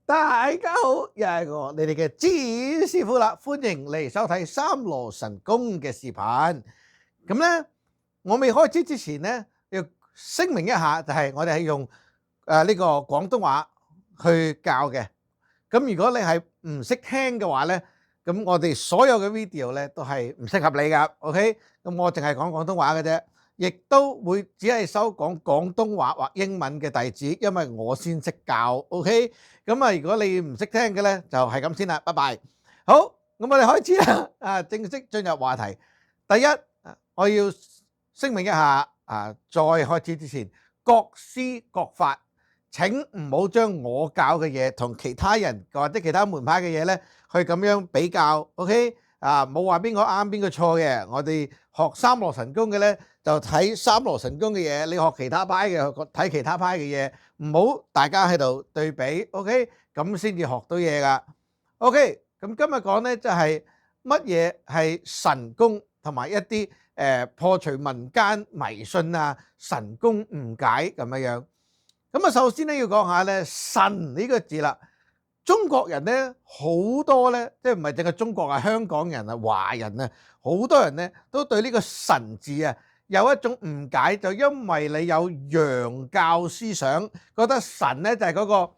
大家好，又係我你哋嘅知師傅啦，歡迎嚟收睇三羅神功嘅視頻。咁咧，我未開始之前咧，要聲明一下，就係我哋係用呢個廣東話去教嘅。咁如果你係唔識聽嘅話咧，咁我哋所有嘅 video 咧都係唔適合你噶。OK，咁我淨係講廣東話嘅啫。亦都會只係收講廣東話或英文嘅弟子，因為我先識教。OK，咁啊，如果你唔識聽嘅咧，就係咁先啦。拜拜。好，咁我哋開始啦。正式進入話題。第一，我要聲明一下，再開始之前，各師各法，請唔好將我教嘅嘢同其他人或者其他門派嘅嘢咧，去咁樣比較。OK，冇話邊個啱邊個錯嘅。我哋學三羅神功嘅咧，就睇三羅神功嘅嘢，你學其他派嘅睇其他派嘅嘢，唔好大家喺度對比。OK，咁先至學到嘢噶。OK，咁今日講咧就係乜嘢係神功，同埋一啲破除民間迷信啊、神功誤解咁樣樣。咁啊，首先咧要講下咧神呢個字啦。中國人咧好多咧，即係唔係淨係中國啊，香港人啊、華人啊，好多人咧都對呢個神字啊有一種誤解，就因為你有洋教思想，覺得神咧就係嗰個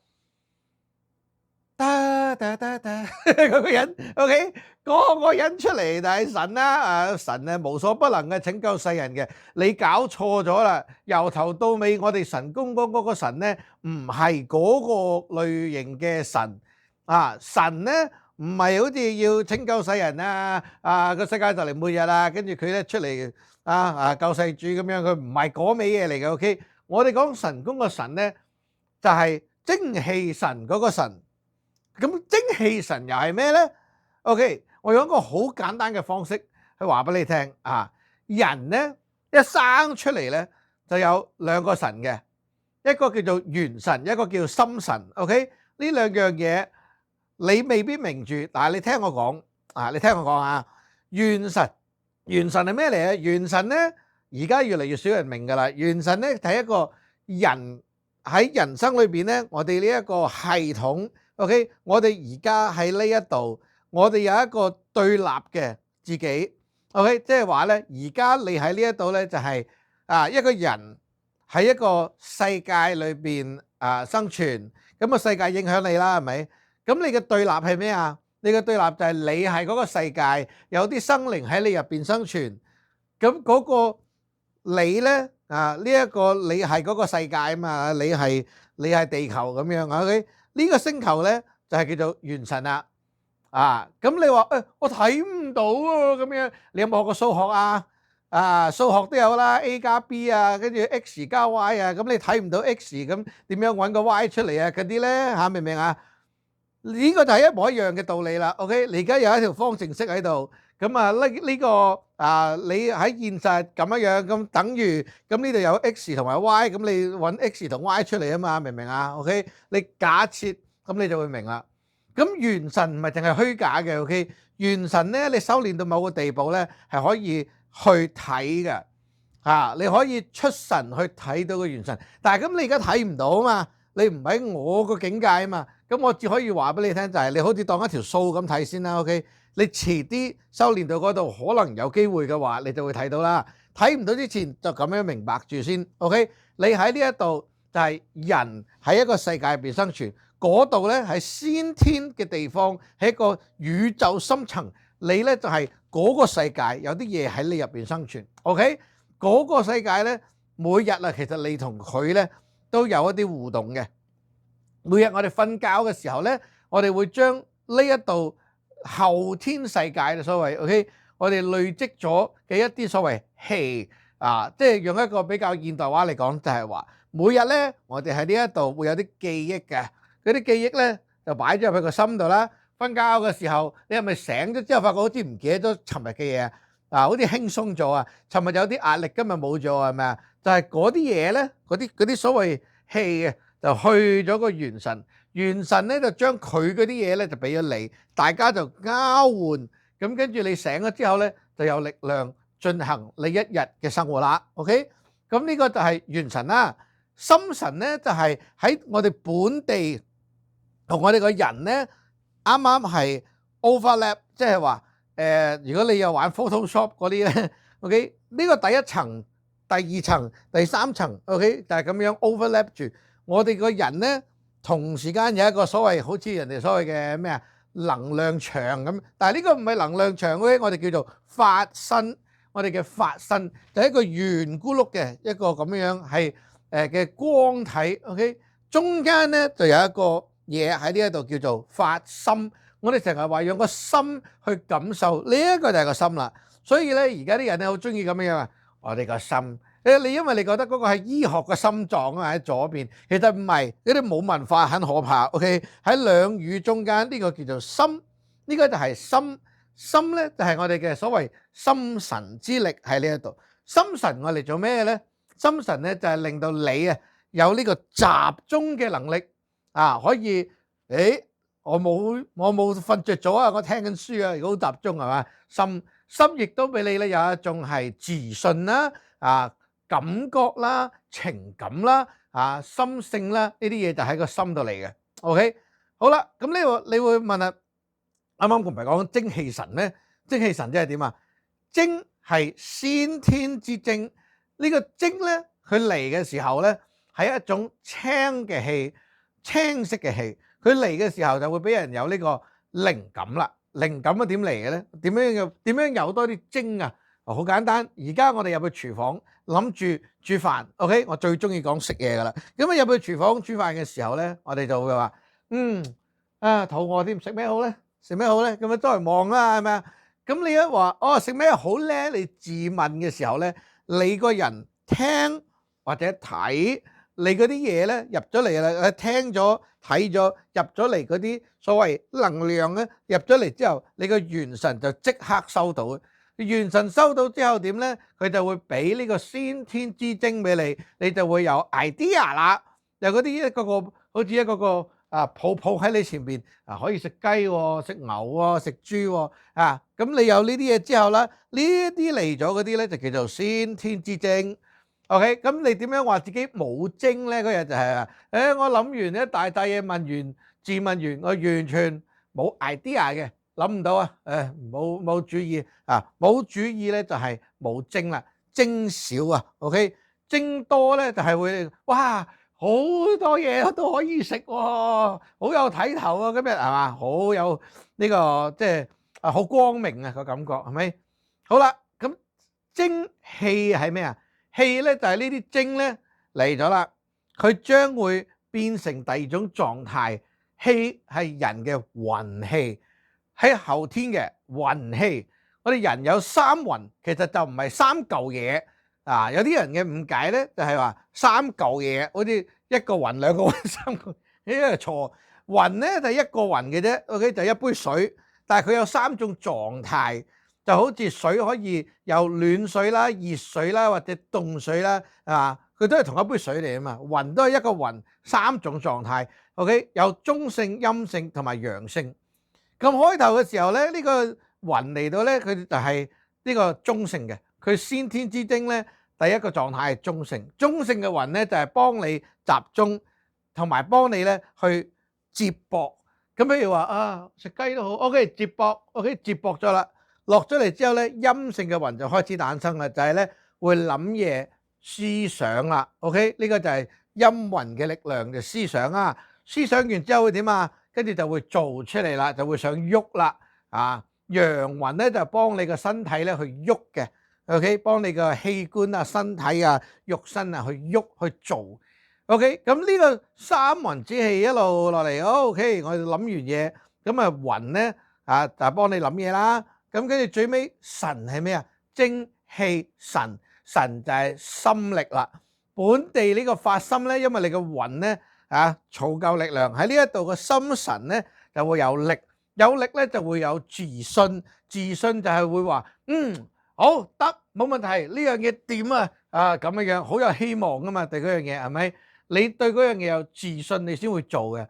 嗰個人 ，OK， 嗰個人出嚟就係神啦。神係無所不能嘅，拯救世人嘅。你搞錯咗啦，由頭到尾我哋神功嗰個神咧唔係嗰個類型嘅神。神咧唔係好似要拯救世人個世界就嚟末日啦，跟住佢咧出嚟救世主咁樣，佢唔係嗰味嘢嚟嘅。OK，我哋講神功嘅神咧就係精氣神嗰個神。咁精氣神又係咩咧 ？OK， 我用一個好簡單嘅方式去話俾你聽。人咧一生出嚟咧就有兩個神嘅，一個叫做元神，一個叫心神。OK， 呢兩樣嘢你未必明住，但係你聽我講你聽我講啊。元神係咩嚟啊？元神咧而家越嚟越少人明噶啦。元神咧係一個人喺人生裏邊咧，我哋呢一個系統。OK， 我哋而家喺呢一度，我哋有一個對立嘅自己。OK， 即係話咧，而家你喺呢一度咧，就係一個人喺一個世界裏邊生存，咁個世界影響你啦，係咪？咁你嘅對立係咩啊？你嘅對立就係你係嗰個世界，有啲生靈喺你入邊生存，咁嗰個你咧呢一個你係嗰個世界啊嘛，你係地球咁樣。OK。呢個星球咧就係叫做元神啦。咁你話我睇唔到啊咁樣，你有冇學過數學啊？數學都有啦，A 加 B 啊，跟住 X 加 Y 啊，咁你睇唔到 X，咁點樣揾個 Y 出嚟啊？嗰啲咧明唔明啊？呢個就係一模一樣嘅道理啦。OK， 你而家有一條方程式喺度，咁呢個你喺現實咁樣，咁等於咁呢度有 X 同埋 Y，咁你揾 X 同 Y 出嚟啊嘛，明唔明啊 ？OK， 你假設咁你就會明啦。咁元神唔係淨係虛假嘅。OK， 元神咧你修煉到某個地步咧係可以去睇嘅。你可以出神去睇到個元神，但係咁你而家睇唔到啊嘛，你唔喺我個境界啊嘛。咁我只可以話俾你聽，就係你好似當一條數咁睇先啦。OK， 你遲啲修煉到嗰度，可能有機會嘅話，你就會睇到啦。睇唔到之前就咁樣明白住先。OK， 你喺呢一度就係人喺一個世界入邊生存，嗰度咧係先天嘅地方，係一個宇宙深層。你咧就係嗰個世界有啲嘢喺你入邊生存。OK， 嗰個世界咧每日其實你同佢咧都有一啲互動嘅。每日我哋瞓覺嘅時候咧，我哋會將呢一度後天世界嘅所謂 OK， 我哋累積咗嘅一啲所謂氣即係用一個比較現代話嚟講，就係話每日咧我哋喺呢一度會有啲記憶嘅，嗰啲記憶咧就擺咗入去個心度啦。瞓覺嘅時候，你係咪醒咗之後發覺好似唔記得咗尋日嘅嘢好似輕鬆咗啊？尋日有啲壓力，今日冇咗係咪啊？就係嗰啲嘢咧，嗰啲所謂氣就去咗個元神，元神咧就將佢嗰啲嘢咧就俾咗你，大家就交換，咁跟住你醒咗之後咧就有力量進行你一日嘅生活啦。OK， 咁呢個就係元神啦。心神咧就係喺我哋本地同我哋個人咧啱啱係 overlap，即係話如果你有玩 Photoshop 嗰啲咧，OK 呢個第一層、第二層、第三層，OK 就係咁樣 overlap 住我哋個人咧，同時間有一個所謂好似人哋所謂嘅咩啊能量場咁，但係呢個唔係能量場咧，我哋叫做法身，我哋嘅法身就係一個圓咕碌嘅一個咁樣係嘅光體 ，OK 中間咧就有一個嘢喺呢一度叫做發心，我哋成日話用個心去感受，呢一個就係個心啦。所以咧，而家啲人咧好中意咁樣啊，我哋個心，你因為你覺得嗰個係醫學嘅心臟啊喺左邊，其實唔係，呢啲冇文化很可怕。OK 喺兩語中間呢個叫做心，呢個就係心，心咧就係我哋嘅所謂心神之力喺呢一度。心神我哋做咩咧？心神咧就係令到你啊有呢個集中嘅能力。可以，我冇瞓着咗啊！我聽緊書啊，如果好集中係嘛？心亦都俾你咧有一種係自信啦，感覺啦、情感啦、心性啦，呢啲嘢就喺個心度嚟嘅。OK，好啦，咁你會問啊，啱啱唔係講精氣神咩？精氣神即係點啊？精係先天之精，呢個精咧佢嚟嘅時候咧係一種青嘅氣。青色嘅氣，佢嚟嘅時候就會俾人有呢個靈感啦。靈感啊點嚟嘅咧？點樣有多啲精啊？好簡單，而家我哋入去廚房諗住煮飯 ，OK？ 我最中意講食嘢噶啦。咁啊入去廚房煮飯嘅時候咧，我哋就會話，肚餓添，食咩好咧？食咩好咧？咁啊周圍望啦，係咪啊？咁你一話食咩好咧？你自問嘅時候咧，你個人聽或者睇。你嗰啲嘢咧入咗嚟啦，聽咗睇咗入咗嚟嗰啲所謂能量咧入咗嚟之後，你個元神就即刻收到。元神收到之後點咧？佢就會俾呢個先天之精俾你，你就會有 idea 啦。有嗰啲一個個好似一個個泡泡喺你前邊可以食雞喎、食牛喎、食豬喎咁你有呢啲嘢之後咧，呢啲嚟咗嗰啲咧就叫做先天之精。OK，咁你點樣話自己冇精咧？嗰日就係我諗完一大嘢問完自問完，我完全冇 idea 嘅，諗唔到啊！冇主意冇主意咧就係冇精啦，精少啊。OK，精多咧就係會哇好多嘢都可以食喎，好有睇頭啊！今日係嘛，好有呢個即係好光明啊個感覺係咪？好啦，咁精氣係咩啊？氣咧就係呢啲精咧嚟咗啦，佢將會變成第二種狀態。氣係人嘅魂氣，喺後天嘅魂氣。我哋人有三魂，其實就唔係三嚿嘢有啲人嘅誤解咧，就係話三嚿嘢，好似一個魂、兩個魂、三個，呢個錯。魂咧就係一個魂嘅啫，OK 就一杯水，但係佢有三種狀態。就好似水可以有暖水啦、熱水啦或者凍水啦，佢都係同一杯水嚟啊嘛。魂都係一個魂，三種狀態。OK，有中性、陰性同埋陽性。咁開頭嘅時候咧，呢個魂嚟到咧，佢就係呢個中性嘅。佢先天之精咧，第一個狀態係中性。中性嘅魂咧就係幫你集中，同埋幫你咧去接駁。咁譬如話食雞都好 ，OK 接駁 ，OK 接駁咗啦。落咗嚟之後咧，陰性嘅魂就開始誕生啦，就係咧會諗嘢、思想啦。OK，呢個就係陰魂嘅力量，就思想啊。思想完之後會點啊？跟住就會做出嚟啦，就會想喐啦。陽魂咧就幫你個身體咧去喐嘅。OK，幫你個器官啊、身體啊、肉身啊去喐去做。OK，咁呢個三魂之氣一路落嚟，OK，我哋諗完嘢，咁啊魂咧就係幫你諗嘢啦。咁跟住最尾神係咩啊？精氣神，神就係心力啦。本地呢個發心咧，因為你個魂咧儲夠力量喺呢一度個心神咧就會有力，有力咧就會有自信，自信就係會話好得冇問題，呢樣嘢掂咁樣好有希望噶嘛。對嗰樣嘢係咪？你對嗰樣嘢有自信，你先會做嘅。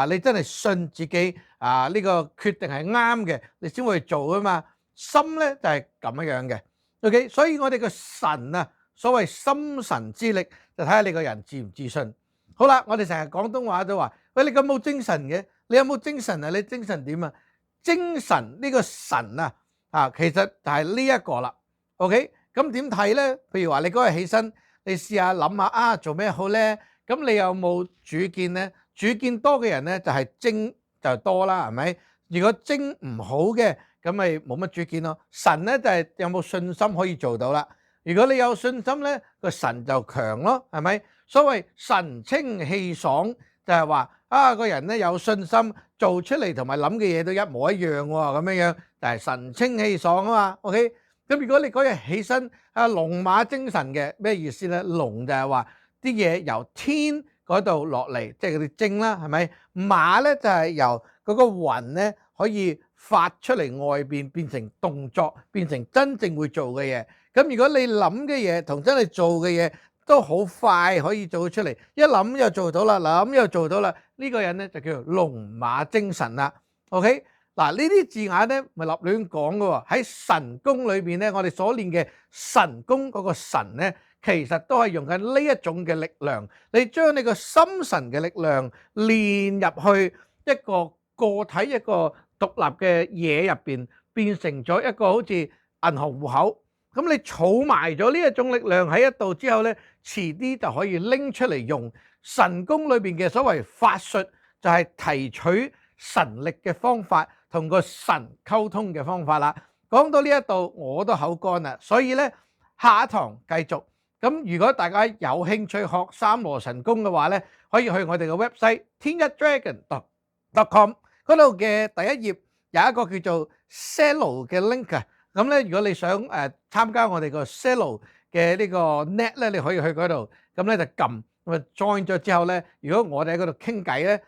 你真係信自己呢個決定係啱嘅，你先會去做啊嘛。心咧就係咁樣嘅 ，OK，所以我哋個神所謂心神之力，就睇下你個人自唔自信。好啦，我哋成日廣東話都話，喂，你咁冇精神嘅，你有冇精神啊？你精神點啊？精神呢個神啊，其實就係呢一個啦。OK，咁點睇咧？譬如話你嗰日起身，你試下諗下啊，做咩好咧？咁你有冇主見咧？主見多嘅人咧就係精就多啦，係咪？如果精唔好嘅，咁咪冇乜主見咯。神咧就係有冇信心可以做到啦。如果你有信心咧，個神就強咯，係咪？所謂神清氣爽就係話個人咧有信心做出嚟同埋諗嘅嘢都一模一樣喎，咁樣樣就係神清氣爽啊嘛。OK，咁如果你嗰日起身龍馬精神嘅，咩意思咧？龍就係話啲嘢由天嗰度落嚟，即係嗰啲精啦，係咪？馬咧就係由嗰個雲咧可以發出嚟外邊變成動作，變成真正會做嘅嘢。咁如果你諗嘅嘢同真係做嘅嘢都好快可以做出嚟，一諗又做到啦，諗又做到啦，呢個人咧就叫做龍馬精神啦。OK，嗱呢啲字眼咧咪立亂講嘅喎，喺神功裏邊咧，我哋所練嘅神功嗰個神咧，其實都係用緊呢一種嘅力量，你將你個心神嘅力量練入去一個個體一個獨立嘅嘢入邊，變成咗一個好似銀行戶口。咁你儲埋咗呢一種力量喺一度之後咧，遲啲就可以拎出嚟用。神功裏邊嘅所謂法術，就係提取神力嘅方法，同個神溝通嘅方法啦。講到呢一度，我都口乾啦，所以咧下一堂繼續。咁如果大家有興趣學三羅神功嘅話咧，可以去我哋嘅 website 天一 dragon.com 嗰度嘅第一頁有一個叫做 Cello 嘅 link 啊。咁咧，如果你想參加我哋個 Cello 嘅呢個 net 咧，你可以去嗰度，咁咧就撳咁啊 join 咗之後咧，如果我哋喺嗰度傾偈咧，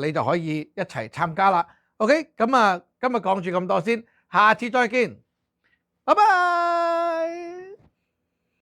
你就可以一齊參加啦。OK，咁啊，今日講住咁多先，下次再見，拜拜。